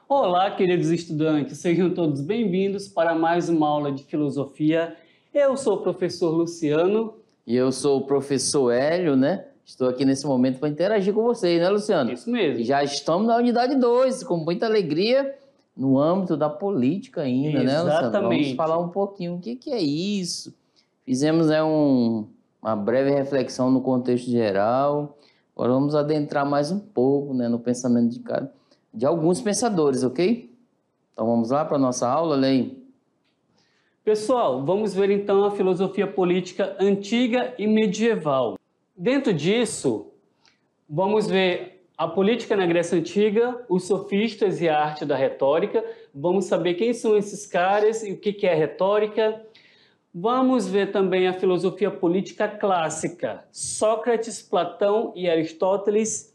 Olá, queridos estudantes, sejam todos bem-vindos para mais uma aula de filosofia. Eu sou o professor Luciano. E eu sou o professor Hélio, né? Estou aqui nesse momento para interagir com vocês, né, Luciano? Isso mesmo. E já estamos na unidade 2, com muita alegria, no âmbito da política ainda, né, Luciano? Exatamente. Vamos falar um pouquinho o que é isso. Fizemos uma breve reflexão no contexto geral. Agora vamos adentrar mais um pouco, né, no pensamento de alguns pensadores, ok? Então vamos lá para a nossa aula, Lei. Pessoal, vamos ver então a filosofia política antiga e medieval. Dentro disso, vamos ver a política na Grécia Antiga, os sofistas e a arte da retórica. Vamos saber quem são esses caras e o que é retórica. Vamos ver também a filosofia política clássica, Sócrates, Platão e Aristóteles.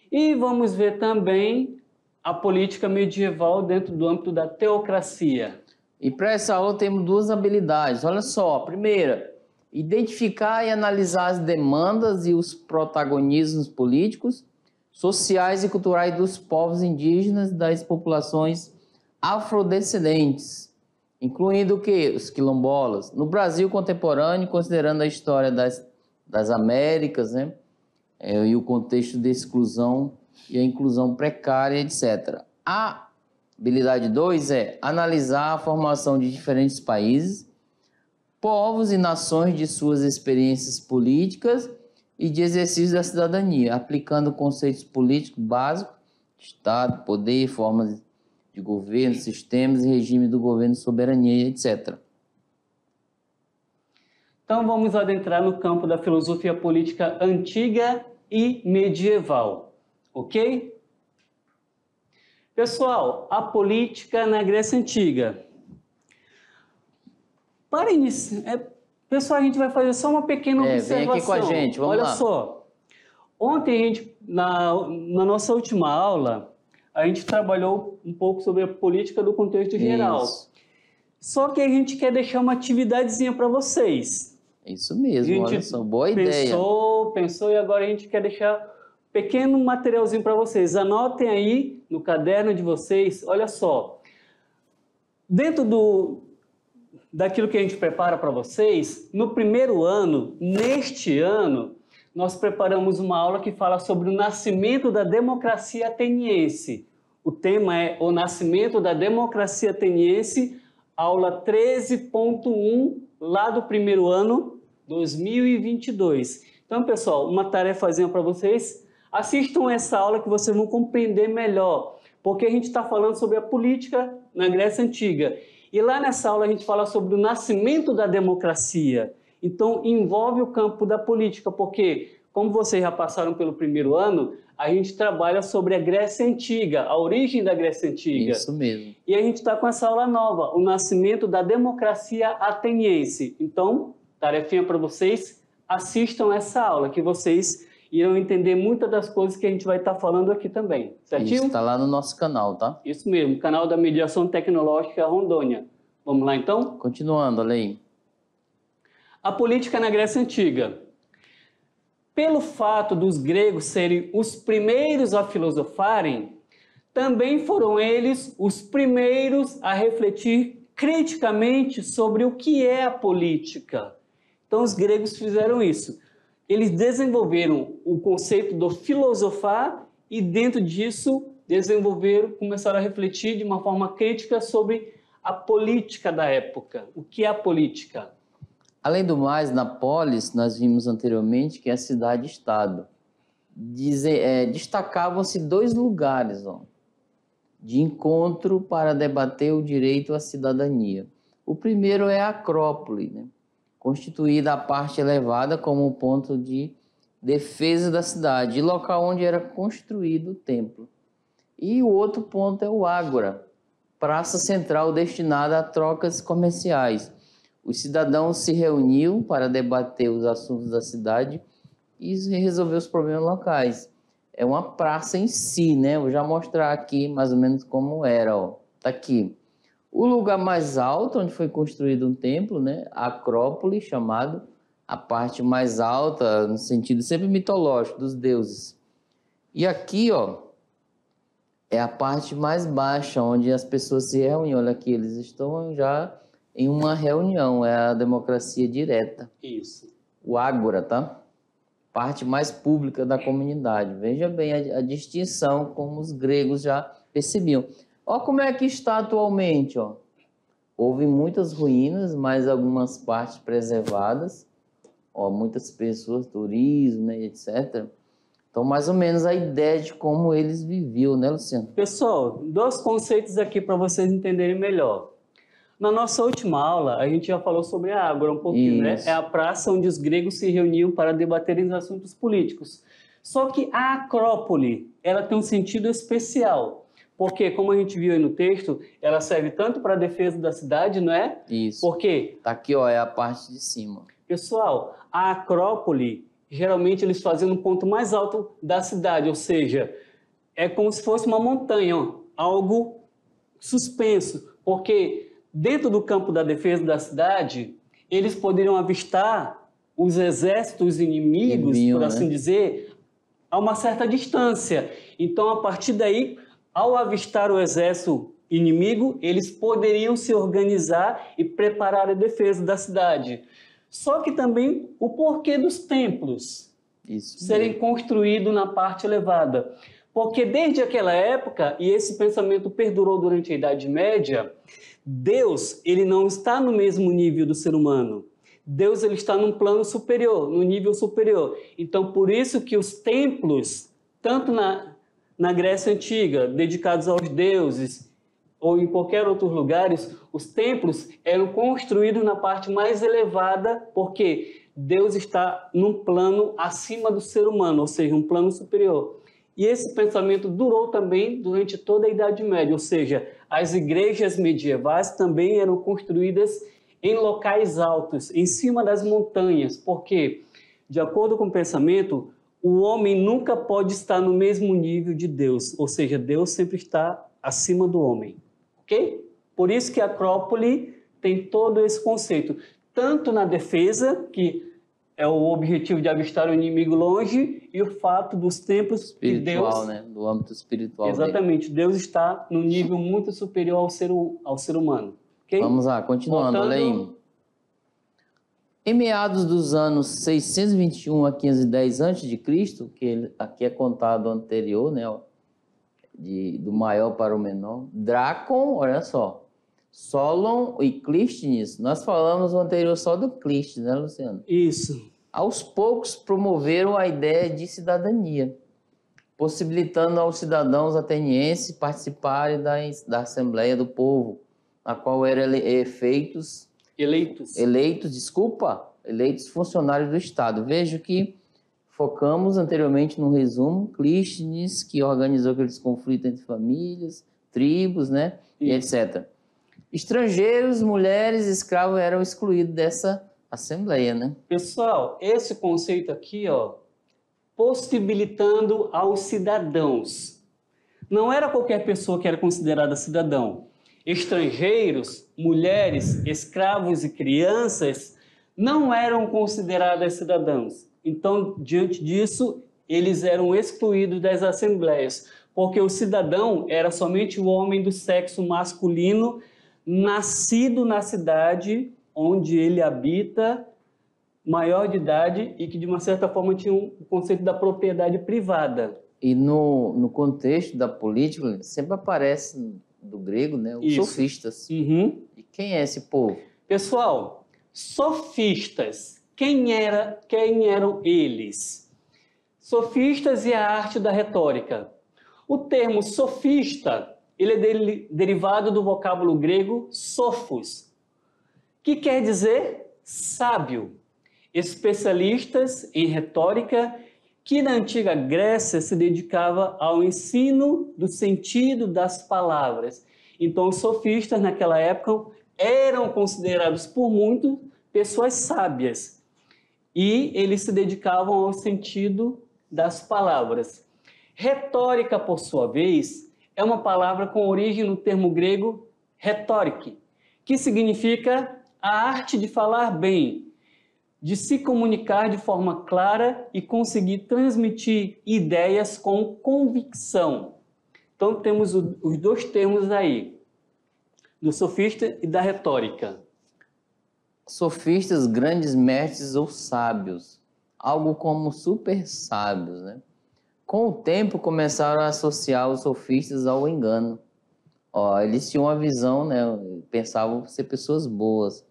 E vamos ver também a política medieval dentro do âmbito da teocracia. E para essa aula temos duas habilidades. Olha só, a primeira, identificar e analisar as demandas e os protagonismos políticos, sociais e culturais dos povos indígenas e das populações afrodescendentes, incluindo o quê? Os quilombolas. No Brasil contemporâneo, considerando a história das Américas, né? E o contexto de exclusão e a inclusão precária, etc. A habilidade 2 é analisar a formação de diferentes países, povos e nações de suas experiências políticas e de exercício da cidadania, aplicando conceitos políticos básicos, Estado, poder, formas de governo, sistemas e regime do governo, soberania, etc. Então vamos adentrar no campo da filosofia política antiga e medieval, ok? Pessoal, a política na Grécia Antiga. Para iniciar, pessoal, a gente vai fazer só uma pequena observação. Vem aqui com a gente, vamos lá. Olha só, ontem na nossa última aula, a gente trabalhou um pouco sobre a política do contexto geral. Isso. Só que a gente quer deixar uma atividadezinha para vocês. Isso mesmo, olha só, boa ideia. Pensou e agora a gente quer deixar pequeno materialzinho para vocês. Anotem aí no caderno de vocês, olha só. Dentro daquilo que a gente prepara para vocês, no primeiro ano, neste ano, nós preparamos uma aula que fala sobre o nascimento da democracia ateniense. O tema é o nascimento da democracia ateniense, aula 13.1, lá do primeiro ano, 2022. Então, pessoal, uma tarefazinha para vocês. Assistam essa aula que vocês vão compreender melhor, porque a gente está falando sobre a política na Grécia Antiga. E lá nessa aula a gente fala sobre o nascimento da democracia. Então, envolve o campo da política, porque, como vocês já passaram pelo primeiro ano, a gente trabalha sobre a Grécia Antiga, a origem da Grécia Antiga. Isso mesmo. E a gente está com essa aula nova, o nascimento da democracia ateniense. Então, tarefinha para vocês, assistam essa aula, que vocês irão entender muitas das coisas que a gente vai estar falando aqui também, certinho? Isso, está lá no nosso canal, tá? Isso mesmo, canal da Mediação Tecnológica Rondônia. Vamos lá, então? Continuando, Alei. A política na Grécia Antiga. Pelo fato dos gregos serem os primeiros a filosofarem, também foram eles os primeiros a refletir criticamente sobre o que é a política. Então, os gregos fizeram isso. Eles desenvolveram o conceito do filosofar e, dentro disso, começaram a refletir de uma forma crítica sobre a política da época. O que é a política? Além do mais, na polis, nós vimos anteriormente que é a cidade-estado. Destacavam-se dois lugares de encontro para debater o direito à cidadania. O primeiro é a Acrópole, né? Constituída a parte elevada como ponto de defesa da cidade, local onde era construído o templo. E o outro ponto é o Ágora, praça central destinada a trocas comerciais. Os cidadãos se reuniam para debater os assuntos da cidade e resolver os problemas locais. É uma praça em si, né? Vou já mostrar aqui mais ou menos como era, ó. Tá aqui. O lugar mais alto onde foi construído um templo, né? A Acrópole, chamado a parte mais alta, no sentido sempre mitológico, dos deuses. E aqui, ó, É a parte mais baixa, onde as pessoas se reúnem. Olha aqui, eles estão já em uma reunião, é a democracia direta. Isso. O ágora, tá? Parte mais pública da comunidade. Veja bem a distinção, como os gregos já percebiam. Olha como é que está atualmente, ó. Houve muitas ruínas, mas algumas partes preservadas. Ó, muitas pessoas, turismo, né, etc. Então, mais ou menos a ideia de como eles viviam, né, Luciano? Pessoal, dois conceitos aqui para vocês entenderem melhor. Na nossa última aula, a gente já falou sobre a Ágora um pouquinho, né? Isso. É a praça onde os gregos se reuniam para debaterem os assuntos políticos. Só que a Acrópole, ela tem um sentido especial, porque, como a gente viu aí no texto, ela serve tanto para a defesa da cidade, não é? Isso. Por quê? Tá aqui, ó, é a parte de cima. Pessoal, a Acrópole, geralmente eles faziam no ponto mais alto da cidade, ou seja, é como se fosse uma montanha, ó, algo suspenso, porque dentro do campo da defesa da cidade, eles poderiam avistar os exércitos inimigos, Enviam, por assim né? dizer, a uma certa distância. Então, a partir daí, ao avistar o exército inimigo, eles poderiam se organizar e preparar a defesa da cidade. Só que também o porquê dos templos Isso. serem construídos na parte elevada. Porque desde aquela época, e esse pensamento perdurou durante a Idade Média, Deus, ele não está no mesmo nível do ser humano. Deus, ele está num plano superior, num nível superior. Então, por isso que os templos, tanto na Grécia Antiga, dedicados aos deuses, ou em qualquer outros lugares, os templos eram construídos na parte mais elevada, porque Deus está num plano acima do ser humano, ou seja, um plano superior. E esse pensamento durou também durante toda a Idade Média, ou seja, as igrejas medievais também eram construídas em locais altos, em cima das montanhas, porque, de acordo com o pensamento, o homem nunca pode estar no mesmo nível de Deus, ou seja, Deus sempre está acima do homem, ok? Por isso que a Acrópole tem todo esse conceito, tanto na defesa, que é o objetivo de avistar o inimigo longe, e o fato dos templos Espiritual, que Deus, né? Do âmbito espiritual dele. exatamente, Deus está num nível muito superior ao ser humano. Okay? Vamos lá, continuando, olha aí. Em meados dos anos 621 a 510 a.C., que aqui é contado anterior, né? Do maior para o menor, Drácon, olha só, Solon e Clístenes, nós falamos o anterior só do Clístenes, né, Luciano? Isso. Aos poucos promoveram a ideia de cidadania, possibilitando aos cidadãos atenienses participarem da Assembleia do Povo, a qual eram eleitos funcionários do Estado. Vejo que focamos anteriormente no resumo, Clístenes, que organizou aqueles conflitos entre famílias, tribos, né, e etc. Estrangeiros, mulheres, escravos eram excluídos dessa assembleia, né? Pessoal, esse conceito aqui, ó, possibilitando aos cidadãos. Não era qualquer pessoa que era considerada cidadão. Estrangeiros, mulheres, escravos e crianças não eram consideradas cidadãos. Então, diante disso, eles eram excluídos das assembleias, porque o cidadão era somente o homem do sexo masculino, nascido na cidade onde ele habita, maior de idade e que, de uma certa forma, tinha um conceito da propriedade privada. E no contexto da política, sempre aparece do grego, né, os sofistas. Uhum. E quem é esse povo? Pessoal, sofistas, quem eram eles? Sofistas e a arte da retórica. O termo sofista, ele é derivado do vocábulo grego sophos, que quer dizer sábio. Especialistas em retórica que na antiga Grécia se dedicava ao ensino do sentido das palavras. Então, os sofistas naquela época eram considerados por muitos pessoas sábias e eles se dedicavam ao sentido das palavras. Retórica, por sua vez, é uma palavra com origem no termo grego rhetoric, que significa a arte de falar bem, de se comunicar de forma clara e conseguir transmitir ideias com convicção. Então temos os dois termos aí, do sofista e da retórica. Sofistas, grandes mestres ou sábios, algo como super sábios, né? Com o tempo começaram a associar os sofistas ao engano. Ó, eles tinham uma visão, né? Pensavam ser pessoas boas.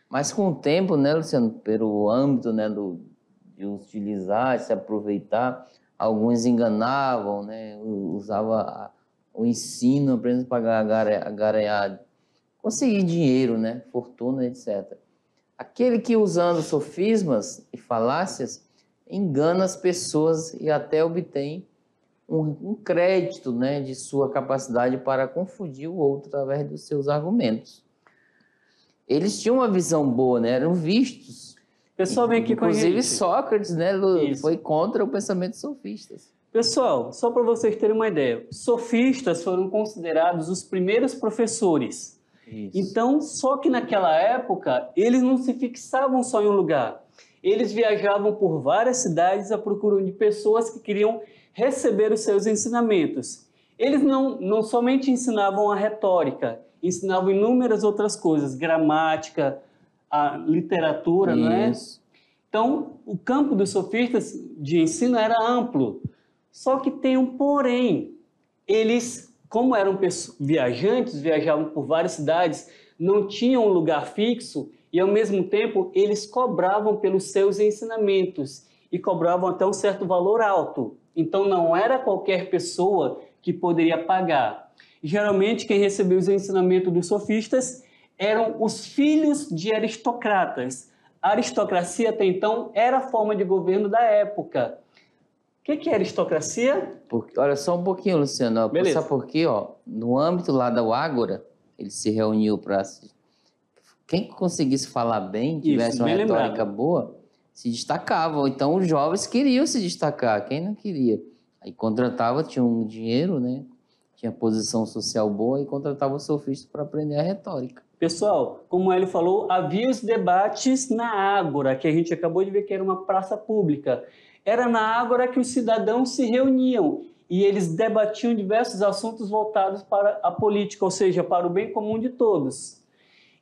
Mas com o tempo, né, Luciano, pelo âmbito, né, de utilizar, de se aproveitar, alguns enganavam, né? Usava o ensino apenas para ganhar, conseguir dinheiro, né? Fortuna, etc. Aquele que, usando sofismas e falácias, engana as pessoas e até obtém um crédito, né, de sua capacidade para confundir o outro através dos seus argumentos. Eles tinham uma visão boa, né? Eram vistos. Pessoal, vem aqui com a gente. Inclusive Sócrates, né, foi contra o pensamento sofistas. Pessoal, só para vocês terem uma ideia, sofistas foram considerados os primeiros professores. Isso. Então, só que naquela época, eles não se fixavam só em um lugar. Eles viajavam por várias cidades à procura de pessoas que queriam receber os seus ensinamentos. Eles não somente ensinavam a retórica, ensinavam inúmeras outras coisas, gramática, a literatura, não é? Então, o campo dos sofistas de ensino era amplo. Só que tem um porém. Eles, como eram viajantes, viajavam por várias cidades, não tinham um lugar fixo e, ao mesmo tempo, eles cobravam pelos seus ensinamentos e cobravam até um certo valor alto. Então, não era qualquer pessoa que poderia pagar. Geralmente, quem recebeu os ensinamentos dos sofistas eram os filhos de aristocratas. A aristocracia, até então, era a forma de governo da época. O que é aristocracia? Olha, só um pouquinho, Luciano. Beleza. Sabe por quê? No âmbito lá da Ágora, ele se reuniu para... Quem conseguisse falar bem, tivesse uma retórica boa, se destacava. Então, os jovens queriam se destacar. Quem não queria? Aí contratava, tinha um dinheiro, né? Tinha posição social boa e contratava o sofista para aprender a retórica. Pessoal, como o Hélio falou, havia os debates na Ágora, que a gente acabou de ver que era uma praça pública. Era na Ágora que os cidadãos se reuniam e eles debatiam diversos assuntos voltados para a política, ou seja, para o bem comum de todos.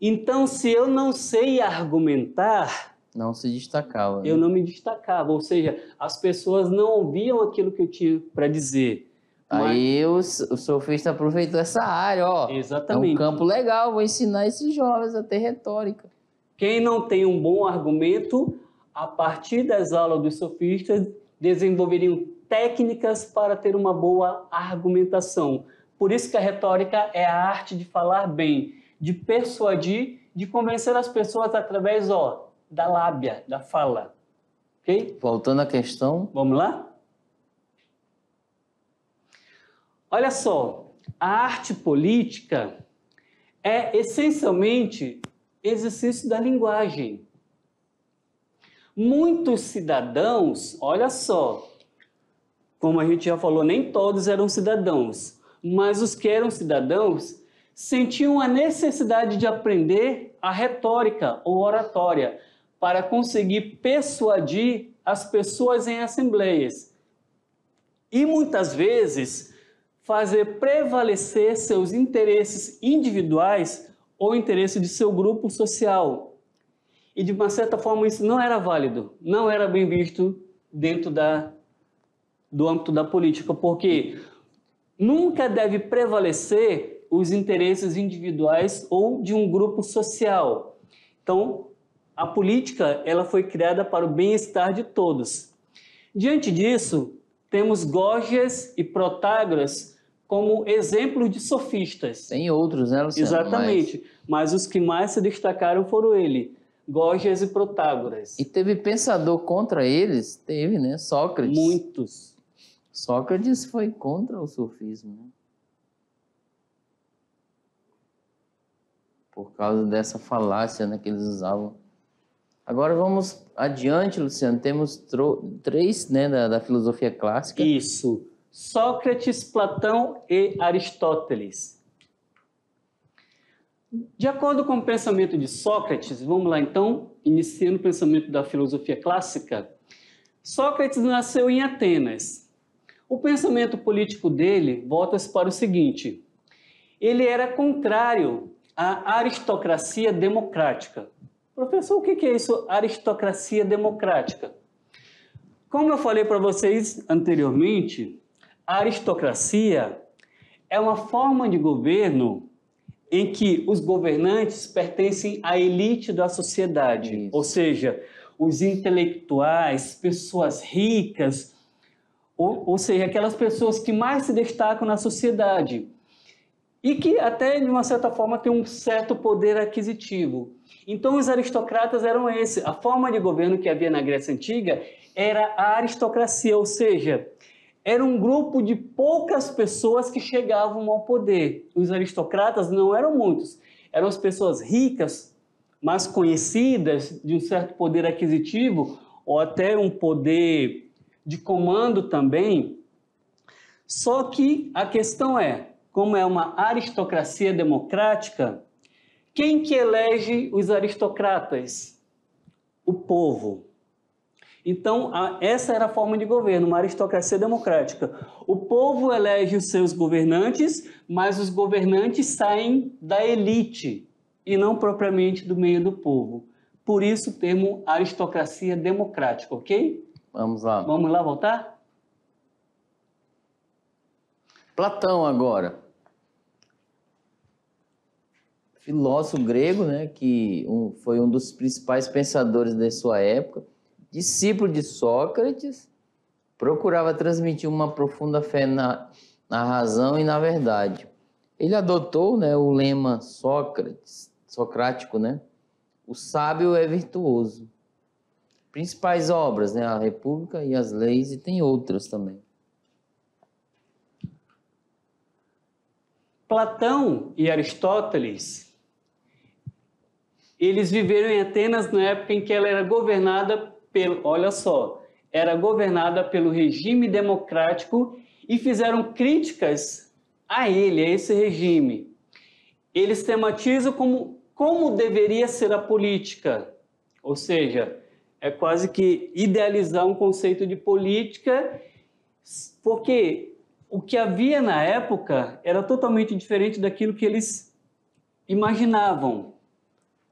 Então, se eu não sei argumentar... Não se destacava. Eu não me destacava, ou seja, as pessoas não ouviam aquilo que eu tinha para dizer. Aí o sofista aproveitou essa área, ó. Exatamente. É um campo legal, vou ensinar esses jovens a ter retórica. Quem não tem um bom argumento, a partir das aulas dos sofistas, desenvolveriam técnicas para ter uma boa argumentação. Por isso que a retórica é a arte de falar bem, de persuadir, de convencer as pessoas através, da lábia, da fala. Ok? Voltando à questão. Vamos lá? Olha só, a arte política é essencialmente exercício da linguagem. Muitos cidadãos, olha só, como a gente já falou, nem todos eram cidadãos, mas os que eram cidadãos sentiam a necessidade de aprender a retórica ou oratória para conseguir persuadir as pessoas em assembleias. E muitas vezes fazer prevalecer seus interesses individuais ou interesse de seu grupo social. E, de uma certa forma, isso não era válido, não era bem visto dentro do âmbito da política, porque nunca deve prevalecer os interesses individuais ou de um grupo social. Então, a política ela foi criada para o bem-estar de todos. Diante disso, temos Gorgias e Protágoras como exemplos de sofistas. Tem outros, né, Luciano? Exatamente, mas os que mais se destacaram foram Gorgias e Protágoras. E teve pensador contra eles? Teve, né? Sócrates. Muitos. Sócrates foi contra o sofismo, né? Por causa dessa falácia, né, que eles usavam. Agora vamos adiante, Luciano. Temos três, né, da filosofia clássica. Isso. Sócrates, Platão e Aristóteles. De acordo com o pensamento de Sócrates, vamos lá então, iniciando o pensamento da filosofia clássica, Sócrates nasceu em Atenas. O pensamento político dele volta-se para o seguinte: ele era contrário à aristocracia democrática. Professor, o que é isso, aristocracia democrática? Como eu falei para vocês anteriormente, a aristocracia é uma forma de governo em que os governantes pertencem à elite da sociedade, Isso. ou seja, os intelectuais, pessoas ricas, ou seja, aquelas pessoas que mais se destacam na sociedade e que até, de uma certa forma, têm um certo poder aquisitivo. Então, os aristocratas eram esse. A forma de governo que havia na Grécia Antiga era a aristocracia, ou seja, era um grupo de poucas pessoas que chegavam ao poder. Os aristocratas não eram muitos, eram as pessoas ricas, mais conhecidas, de um certo poder aquisitivo, ou até um poder de comando também. Só que a questão é, como é uma aristocracia democrática, quem que elege os aristocratas? O povo. Então, essa era a forma de governo, uma aristocracia democrática. O povo elege os seus governantes, mas os governantes saem da elite e não propriamente do meio do povo. Por isso o termo aristocracia democrática, ok? Vamos lá. Vamos lá voltar? Platão agora. Filósofo grego, né, que foi um dos principais pensadores da sua época, discípulo de Sócrates, procurava transmitir uma profunda fé na razão e na verdade. Ele adotou, né, o lema socrático, né? O sábio é virtuoso. Principais obras, né, a República e as Leis, e tem outras também. Platão e Aristóteles, eles viveram em Atenas na época em que ela era governada era governada pelo regime democrático e fizeram críticas a ele, a esse regime. Eles tematizam como deveria ser a política, ou seja, é quase que idealizar um conceito de política, porque o que havia na época era totalmente diferente daquilo que eles imaginavam.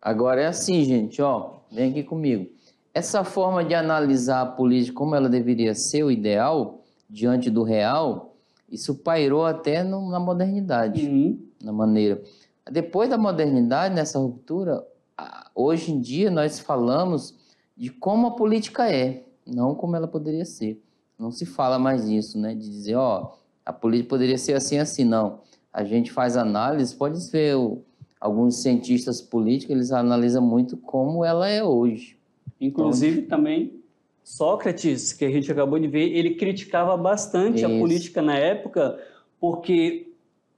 Agora é assim, gente, ó, vem aqui comigo. Essa forma de analisar a política como ela deveria ser, o ideal, diante do real, isso pairou até na modernidade, na maneira. Depois da modernidade, nessa ruptura, hoje em dia nós falamos de como a política é, não como ela poderia ser. Não se fala mais isso, né? De dizer, ó, a política poderia ser assim, assim, não. A gente faz análise, pode ver alguns cientistas políticos, eles analisam muito como ela é hoje. Inclusive também Sócrates, que a gente acabou de ver, ele criticava bastante a política na época, porque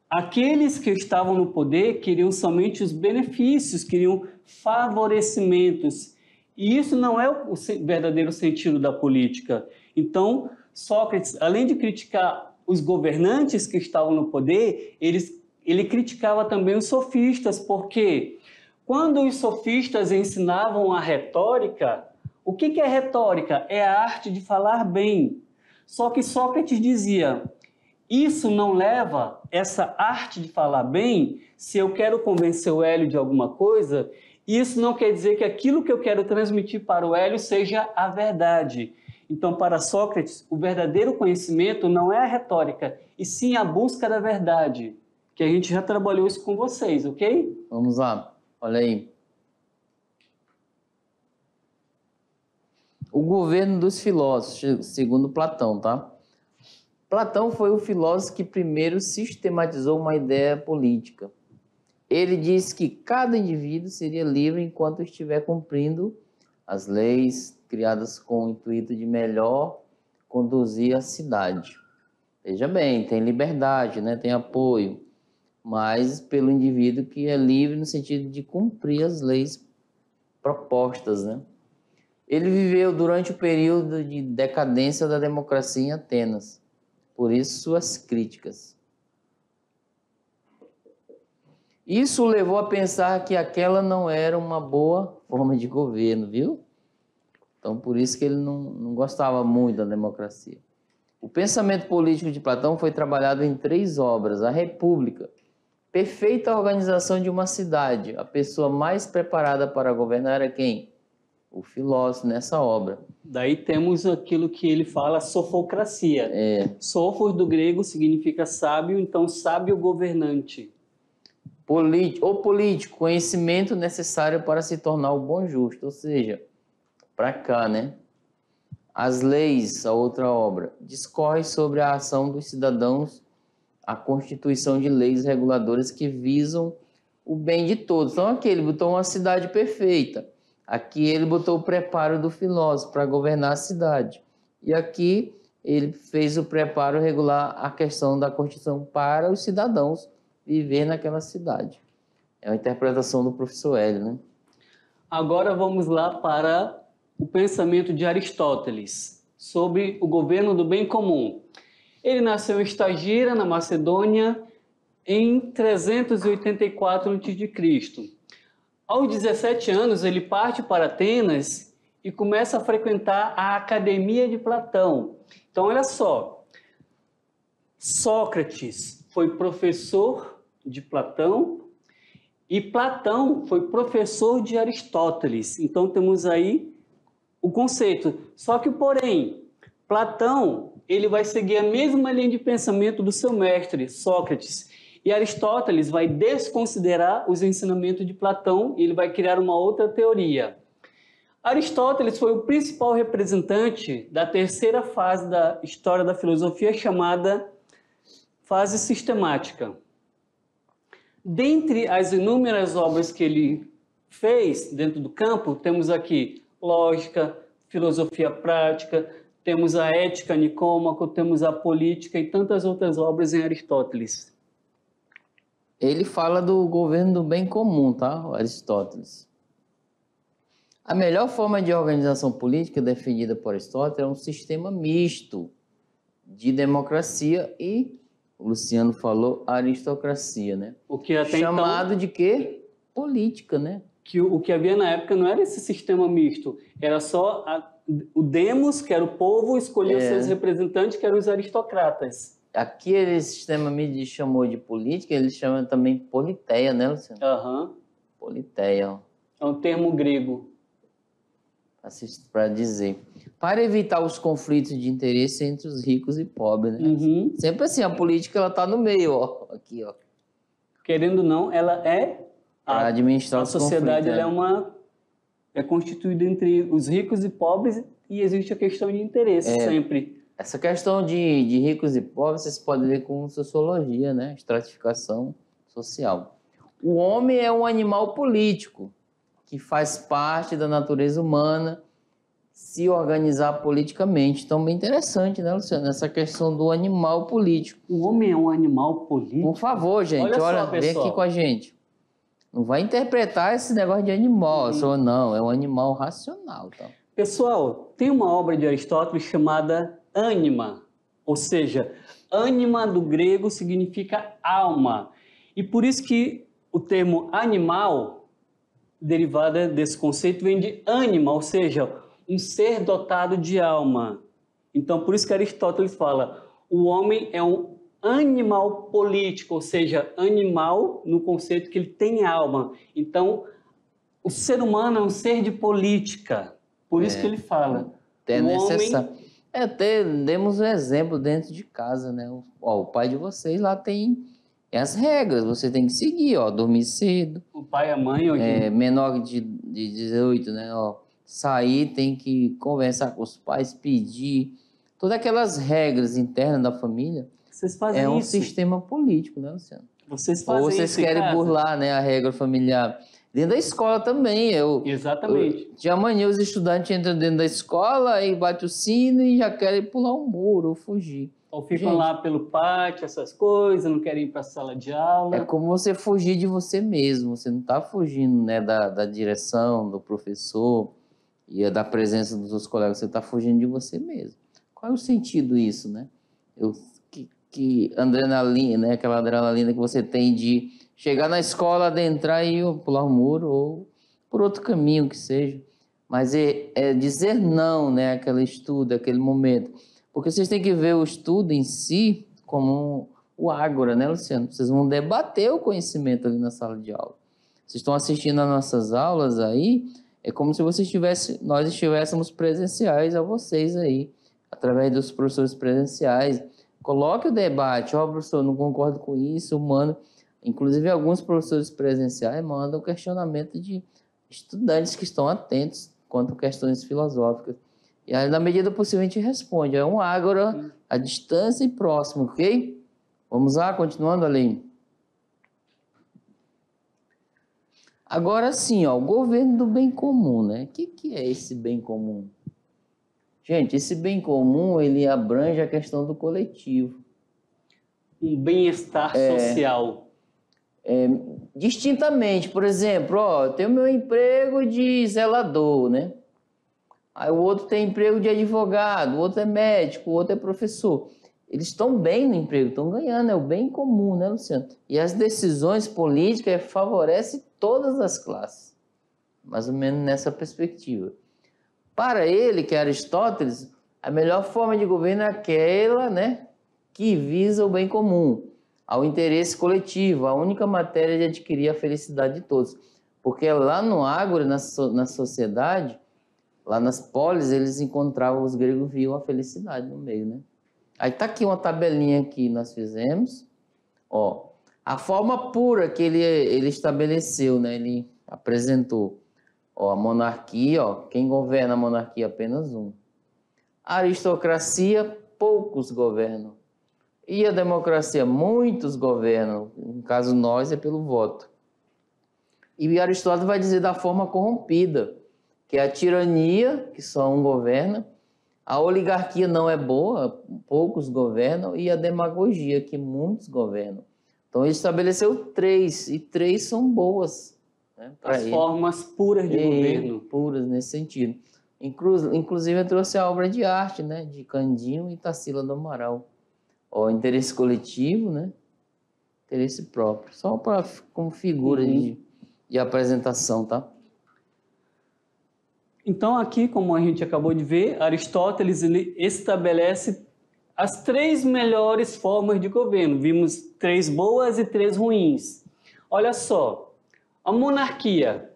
aqueles que estavam no poder queriam somente os benefícios, queriam favorecimentos. E isso não é o verdadeiro sentido da política. Então, Sócrates, além de criticar os governantes que estavam no poder, ele criticava também os sofistas, porque quando os sofistas ensinavam a retórica, o que é retórica? É a arte de falar bem. Só que Sócrates dizia, isso não leva, essa arte de falar bem, se eu quero convencer o Hélio de alguma coisa, isso não quer dizer que aquilo que eu quero transmitir para o Hélio seja a verdade. Então, para Sócrates, o verdadeiro conhecimento não é a retórica, e sim a busca da verdade, que a gente já trabalhou isso com vocês, ok? Vamos lá, olha aí. O governo dos filósofos, segundo Platão, tá? Platão foi o filósofo que primeiro sistematizou uma ideia política. Ele disse que cada indivíduo seria livre enquanto estiver cumprindo as leis criadas com o intuito de melhor conduzir a cidade. Veja bem, tem liberdade, né? Tem apoio, mas pelo indivíduo que é livre no sentido de cumprir as leis propostas, né? Ele viveu durante o período de decadência da democracia em Atenas, por isso suas críticas. Isso o levou a pensar que aquela não era uma boa forma de governo, viu? Então, por isso que ele não gostava muito da democracia. O pensamento político de Platão foi trabalhado em 3 obras. A República, perfeita organização de uma cidade. A pessoa mais preparada para governar era quem? O filósofo nessa obra. Daí temos aquilo que ele fala, sofocracia. Sofos do grego significa sábio, então sábio governante. Político, conhecimento necessário para se tornar o bom justo. Ou seja, para cá, né? As leis, a outra obra, discorre sobre a ação dos cidadãos, a constituição de leis reguladoras que visam o bem de todos. Então aqui ele botou uma cidade perfeita. Aqui ele botou o preparo do filósofo para governar a cidade. E aqui ele fez o preparo regular a questão da Constituição para os cidadãos viver naquela cidade. É uma interpretação do professor Hélio, né? Agora vamos lá para o pensamento de Aristóteles sobre o governo do bem comum. Ele nasceu em Estagira, na Macedônia, em 384 a.C. Aos 17 anos, ele parte para Atenas e começa a frequentar a Academia de Platão. Então, olha só, Sócrates foi professor de Platão e Platão foi professor de Aristóteles. Então, temos aí o conceito. Só que, porém, Platão ele vai seguir a mesma linha de pensamento do seu mestre, Sócrates. E Aristóteles vai desconsiderar os ensinamentos de Platão e ele vai criar uma outra teoria. Aristóteles foi o principal representante da terceira fase da história da filosofia, chamada fase sistemática. Dentre as inúmeras obras que ele fez dentro do campo, temos aqui lógica, filosofia prática, temos a ética Nicômaco, temos a política e tantas outras obras em Aristóteles. Ele fala do governo do bem comum, tá? Aristóteles. A melhor forma de organização política definida por Aristóteles é um sistema misto de democracia e, o Luciano falou, aristocracia, né? O que até chamado de quê? Política, né? Que o que havia na época não era esse sistema misto, era só o demos, que era o povo, escolher os seus representantes, que eram os aristocratas. Aqui esse sistema me chamou de política, ele chama também politeia, né, Luciano? Aham. Politeia. É um termo grego. Para dizer. Para evitar os conflitos de interesse entre os ricos e pobres, né? Uhum. Sempre assim, a política ela tá no meio, ó. Aqui, ó. Querendo ou não, ela é... Para administrar os conflitos. A sociedade ela é constituída entre os ricos e pobres e existe a questão de interesse sempre. Essa questão de ricos e pobres, vocês podem ver com sociologia, né? Estratificação social. O homem é um animal político que faz parte da natureza humana se organizar politicamente. Então, bem interessante, né, Luciano? Essa questão do animal político. O homem é um animal político? Por favor, gente, olha vem aqui com a gente. Não vai interpretar esse negócio de animal. Não, é um animal racional. Tá? Pessoal, tem uma obra de Aristóteles chamada Ânima, ou seja, ânima do grego significa alma. E por isso que o termo animal, derivado desse conceito, vem de ânima, ou seja, um ser dotado de alma. Então, por isso que Aristóteles fala, o homem é um animal político, ou seja, animal no conceito que ele tem alma. Então, o ser humano é um ser de política, por isso que ele fala. É necessário. Até demos um exemplo dentro de casa, né? O pai de vocês lá tem as regras, você tem que seguir, ó, dormir cedo. O pai e a mãe hoje... menor de 18, né? Ó, sair, tem que conversar com os pais, pedir. Todas aquelas regras internas da família. Vocês fazem um isso? sistema político, né, Luciano? Vocês fazem Ou vocês isso querem burlar, né, a regra familiar. Dentro da escola também. Exatamente. De amanhã os estudantes entram dentro da escola e batem o sino e já querem pular um muro ou fugir. Ou ficam lá pelo pátio, essas coisas, não querem ir para a sala de aula. É como você fugir de você mesmo. Você não está fugindo, né, da direção, do professor e da presença dos seus colegas. Você está fugindo de você mesmo. Qual é o sentido disso, né? Que adrenalina, né? Aquela adrenalina que você tem de chegar na escola, adentrar e pular um muro ou por outro caminho que seja. Mas é dizer não, né? Aquele estudo, aquele momento. Porque vocês têm que ver o estudo em si como o ágora, né, Luciano? Vocês vão debater o conhecimento ali na sala de aula. Vocês estão assistindo às nossas aulas aí, é como se nós estivéssemos presenciais a vocês aí, através dos professores presenciais. Coloque o debate, professor, não concordo com isso, manda. Inclusive, alguns professores presenciais mandam questionamento de estudantes que estão atentos quanto a questões filosóficas. E aí, na medida possível, a gente responde. É um ágora, a distância e próximo, ok? Vamos lá, continuando ali. Agora sim, o governo do bem comum, né? O que é esse bem comum? Gente, esse bem comum, ele abrange a questão do coletivo. Um bem-estar social. Distintamente, por exemplo, eu tenho meu emprego de zelador, né? Aí o outro tem emprego de advogado, o outro é médico, o outro é professor. Eles estão bem no emprego, estão ganhando, é o bem comum, né, Luciano? E as decisões políticas favorecem todas as classes, mais ou menos nessa perspectiva. Para ele, que é Aristóteles, a melhor forma de governo é aquela, né, que visa o bem comum, ao interesse coletivo, a única matéria de adquirir a felicidade de todos. Porque lá no Ágora, na sociedade, lá nas polis, eles encontravam, os gregos viam a felicidade no meio, né? Aí tá aqui uma tabelinha que nós fizemos, a forma pura que ele estabeleceu, né? Ele apresentou, a monarquia, quem governa a monarquia apenas um. A aristocracia, poucos governam. E a democracia, muitos governam. No caso nós, é pelo voto. E Aristóteles vai dizer da forma corrompida, que é a tirania, que só um governa, a oligarquia não é boa, poucos governam, e a demagogia, que muitos governam. Então ele estabeleceu 3, e 3 são boas. Né, as formas puras de governo. Puras nesse sentido. Inclusive eu trouxe a obra de arte, né, de Candinho e Tarsila do Amaral. Interesse coletivo, né, interesse próprio. Só como figura de apresentação, tá? Então, aqui, como a gente acabou de ver, Aristóteles ele estabelece as 3 melhores formas de governo. Vimos 3 boas e 3 ruins. Olha só, a monarquia,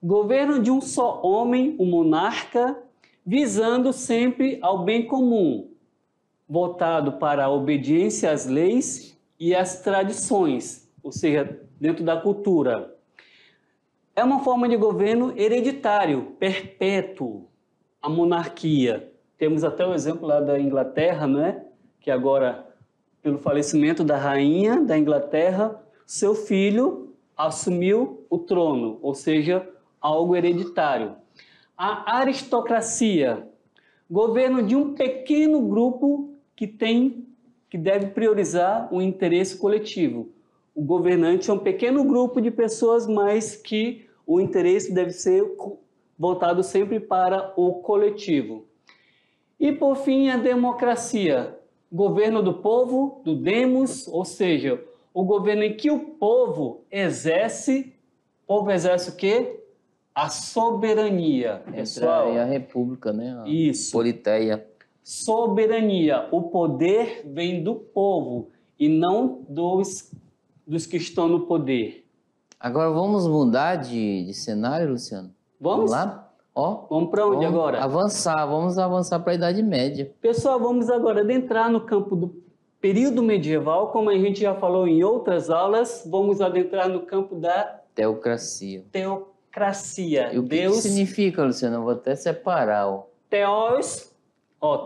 governo de um só homem, o monarca, visando sempre ao bem comum, voltado para a obediência às leis e às tradições, ou seja, dentro da cultura. É uma forma de governo hereditário, perpétuo, a monarquia. Temos até o exemplo lá da Inglaterra, né? Que agora, pelo falecimento da rainha da Inglaterra, seu filho assumiu o trono, ou seja, algo hereditário. A aristocracia, governo de um pequeno grupo que deve priorizar o interesse coletivo. O governante é um pequeno grupo de pessoas, mas que o interesse deve ser voltado sempre para o coletivo. E, por fim, a democracia, governo do povo, do demos, ou seja, o governo em que o povo exerce o quê? A soberania. Pessoal, e a república, né? Isso. Politeia. Soberania. O poder vem do povo e não dos que estão no poder. Agora vamos mudar de cenário, Luciano? Vamos lá? Vamos para onde agora? Vamos avançar para a Idade Média. Pessoal, vamos agora adentrar no campo do período medieval, como a gente já falou em outras aulas, vamos adentrar no campo da teocracia. E o que significa, Luciano? Eu vou até separar. Theos,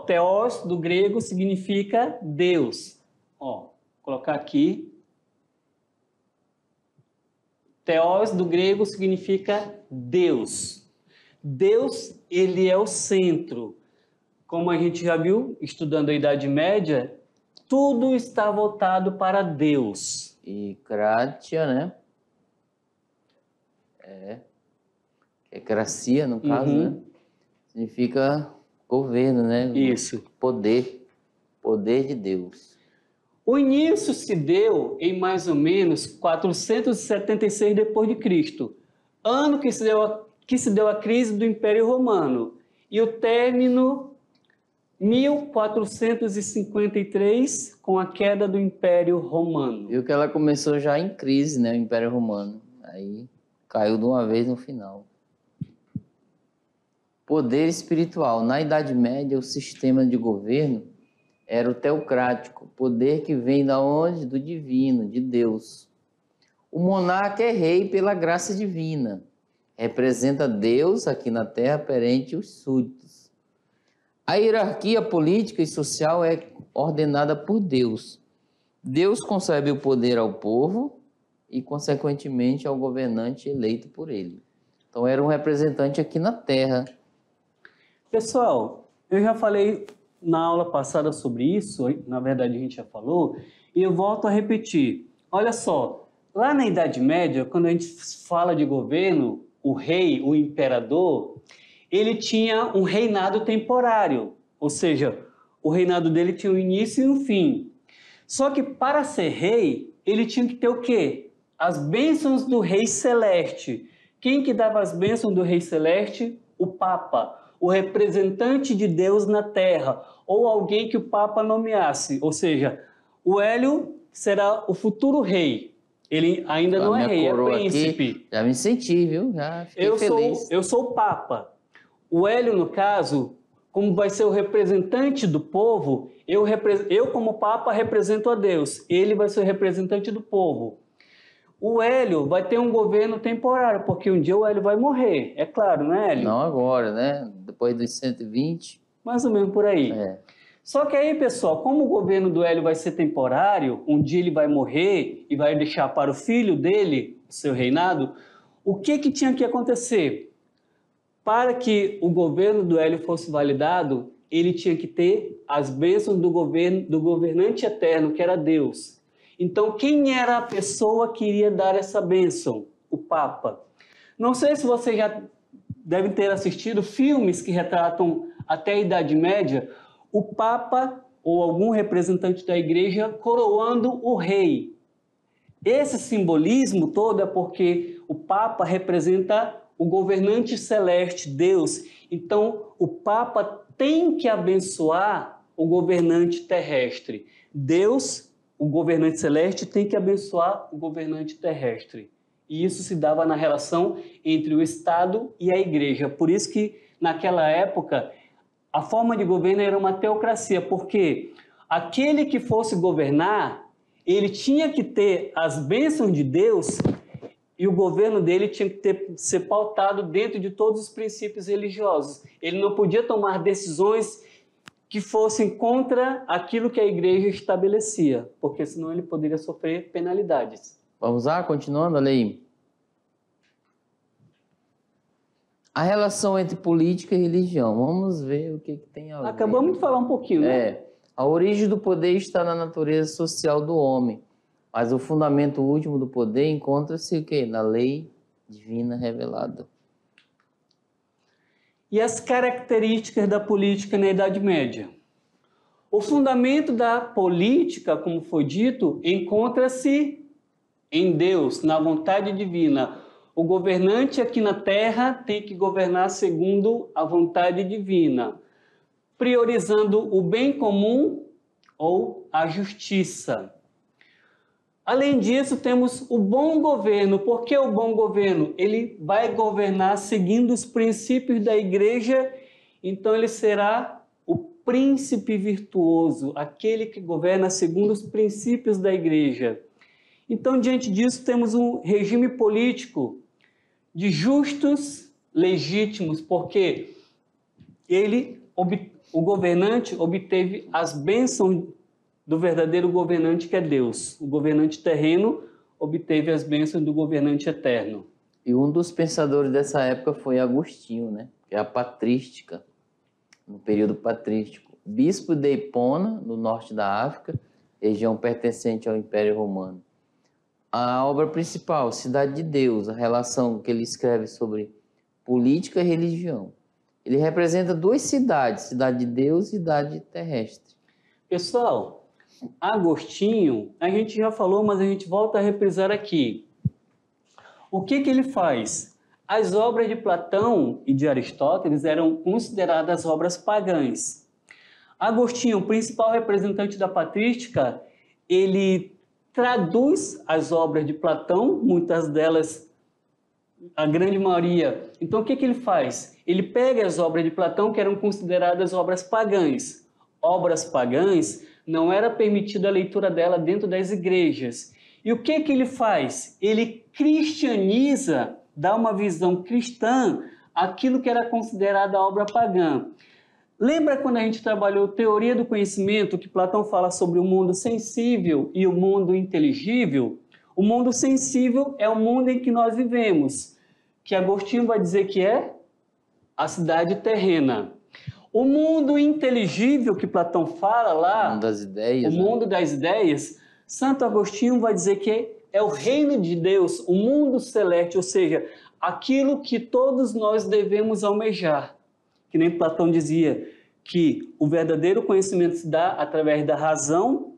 theos do grego significa Deus. Vou colocar aqui. Theos do grego significa Deus. Deus, ele é o centro. Como a gente já viu, estudando a Idade Média, tudo está voltado para Deus. E kratia, né? É cracia, no caso, né? Significa governo, né? Isso. Poder de Deus. O início se deu em mais ou menos 476 d.C., ano que se deu a crise do Império Romano, e o término 1453, com a queda do Império Romano. Viu que ela começou já em crise, né? O Império Romano. Aí caiu de uma vez no final. Poder espiritual. Na Idade Média, o sistema de governo era o teocrático, poder que vem da onde? Do divino, de Deus. O monarca é rei pela graça divina. Representa Deus aqui na terra perante os súditos. A hierarquia política e social é ordenada por Deus. Deus concede o poder ao povo e, consequentemente, ao governante eleito por ele. Então, era um representante aqui na terra. Pessoal, eu já falei na aula passada sobre isso, na verdade a gente já falou, e eu volto a repetir. Olha só, lá na Idade Média, quando a gente fala de governo, o rei, o imperador, ele tinha um reinado temporário, ou seja, o reinado dele tinha um início e um fim. Só que para ser rei, ele tinha que ter o quê? As bênçãos do rei celeste. Quem que dava as bênçãos do rei celeste? O Papa, o representante de Deus na terra, ou alguém que o Papa nomeasse. Ou seja, o Hélio será o futuro rei. Ele ainda não é rei, é príncipe. Aqui, já me senti, viu? Já fiquei feliz. Eu sou o Papa. O Hélio, no caso, como vai ser o representante do povo, eu como Papa represento a Deus. Ele vai ser o representante do povo. O Hélio vai ter um governo temporário, porque um dia o Hélio vai morrer. É claro, né, Hélio? Não agora, né? Depois dos 120. Mais ou menos por aí. É. Só que aí, pessoal, como o governo do Hélio vai ser temporário, um dia ele vai morrer e vai deixar para o filho dele o seu reinado, o que tinha que acontecer? Para que o governo do Hélio fosse validado, ele tinha que ter as bênçãos do governante eterno, que era Deus. Então, quem era a pessoa que iria dar essa bênção? O Papa. Não sei se vocês já devem ter assistido filmes que retratam até a Idade Média, o Papa ou algum representante da igreja coroando o rei. Esse simbolismo todo é porque o Papa representa o governante celeste, Deus. Então, o Papa tem que abençoar o governante terrestre. Deus, o governante celeste, tem que abençoar o governante terrestre. E isso se dava na relação entre o Estado e a igreja. Por isso que, naquela época, a forma de governo era uma teocracia, porque aquele que fosse governar, ele tinha que ter as bênçãos de Deus e o governo dele tinha que ser pautado dentro de todos os princípios religiosos. Ele não podia tomar decisões que fossem contra aquilo que a igreja estabelecia, porque senão ele poderia sofrer penalidades. Vamos lá, continuando a lei. A relação entre política e religião. Vamos ver o que tem a ver. Acabamos de falar um pouquinho, né? É. A origem do poder está na natureza social do homem, mas o fundamento último do poder encontra-se o quê? Na lei divina revelada. E as características da política na Idade Média? O fundamento da política, como foi dito, encontra-se em Deus, na vontade divina. O governante aqui na terra tem que governar segundo a vontade divina, priorizando o bem comum ou a justiça. Além disso, temos o bom governo. Por que o bom governo? Ele vai governar seguindo os princípios da igreja, então ele será o príncipe virtuoso, aquele que governa segundo os princípios da igreja. Então, diante disso, temos um regime político de justos legítimos, porque o governante obteve as bênçãos do verdadeiro governante, que é Deus. O governante terreno obteve as bênçãos do governante eterno. E um dos pensadores dessa época foi Agostinho, né? Que é a patrística, no período patrístico. Bispo de Hipona, no norte da África, região pertencente ao Império Romano. A obra principal, Cidade de Deus, a relação que ele escreve sobre política e religião. Ele representa duas cidades, Cidade de Deus e Cidade terrestre. Pessoal, Agostinho, a gente já falou, mas a gente volta a reprisar aqui. O que ele faz? As obras de Platão e de Aristóteles eram consideradas obras pagãs. Agostinho, o principal representante da patrística, ele traduz as obras de Platão, muitas delas, a grande maioria. Então, o que ele faz? Ele pega as obras de Platão, que eram consideradas obras pagãs. Obras pagãs, não era permitida a leitura dela dentro das igrejas. E o que ele faz? Ele cristianiza, dá uma visão cristã àquilo que era considerada obra pagã. Lembra quando a gente trabalhou teoria do conhecimento, que Platão fala sobre o mundo sensível e o mundo inteligível? O mundo sensível é o mundo em que nós vivemos, que Agostinho vai dizer que é a cidade terrena. O mundo inteligível que Platão fala lá, o mundo das ideias, o mundo das ideias, Santo Agostinho vai dizer que é o reino de Deus, o mundo celeste, ou seja, aquilo que todos nós devemos almejar. Que nem Platão dizia que o verdadeiro conhecimento se dá através da razão.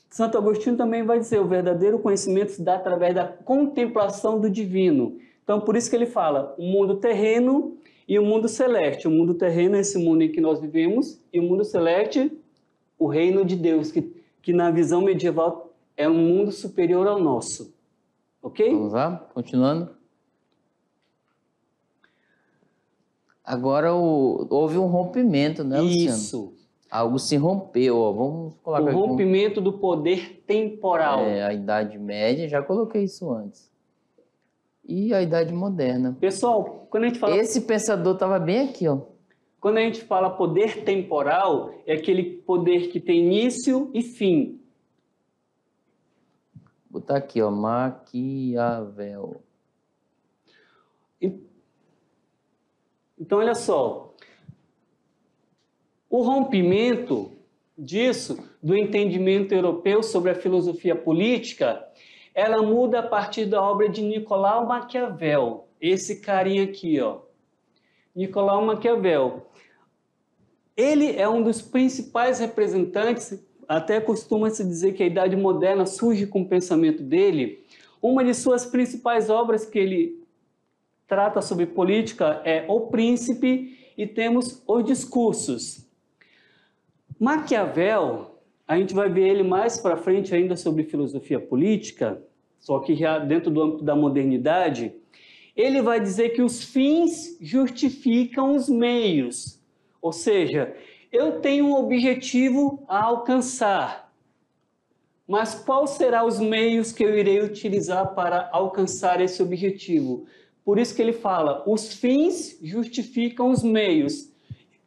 Santo Agostinho também vai dizer o verdadeiro conhecimento se dá através da contemplação do divino. Então, por isso que ele fala o mundo terreno e o mundo celeste. O mundo terreno é esse mundo em que nós vivemos e o mundo celeste, o reino de Deus, que na visão medieval é um mundo superior ao nosso. Ok? Vamos lá, continuando. Agora houve um rompimento, né, Luciano? Isso. Algo se rompeu, ó. Vamos colocar o rompimento do poder temporal. A Idade Média, já coloquei isso antes. E a Idade Moderna. Pessoal, quando a gente fala... Esse pensador estava bem aqui, ó. Quando a gente fala poder temporal, é aquele poder que tem início e fim. Vou botar aqui, ó, Maquiavel. Então, olha só, o rompimento disso, do entendimento europeu sobre a filosofia política, ela muda a partir da obra de Nicolau Maquiavel, esse carinha aqui, ó, Nicolau Maquiavel. Ele é um dos principais representantes, até costuma-se dizer que a Idade Moderna surge com o pensamento dele. Uma de suas principais obras que ele trata sobre política é O Príncipe e temos Os Discursos. Maquiavel, a gente vai ver ele mais para frente ainda sobre filosofia política, só que já dentro do âmbito da modernidade, ele vai dizer que os fins justificam os meios. Ou seja, eu tenho um objetivo a alcançar, mas quais serão os meios que eu irei utilizar para alcançar esse objetivo? Por isso que ele fala, os fins justificam os meios.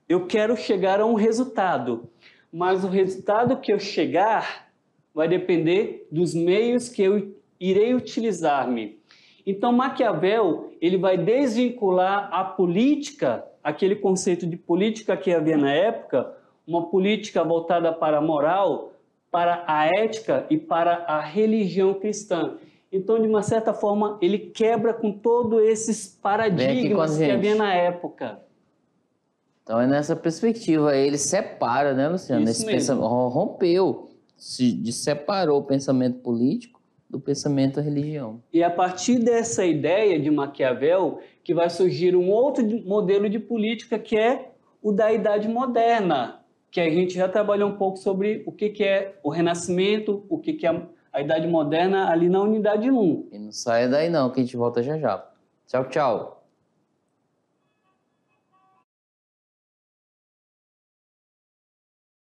Eu quero chegar a um resultado, mas o resultado que eu chegar vai depender dos meios que eu irei utilizar-me. Então, Maquiavel, ele vai desvincular a política, aquele conceito de política que havia na época, uma política voltada para a moral, para a ética e para a religião cristã. Então, de uma certa forma, ele quebra com todos esses paradigmas que havia na época. Então, é nessa perspectiva, ele separa, né, Luciano? Isso mesmo. Rompeu, separou o pensamento político do pensamento da religião. E a partir dessa ideia de Maquiavel, que vai surgir um outro modelo de política, que é o da Idade Moderna, que a gente já trabalhou um pouco sobre o que é o Renascimento, o que é a Idade Moderna ali na Unidade 1. E não saia daí não, que a gente volta já já. Tchau, tchau.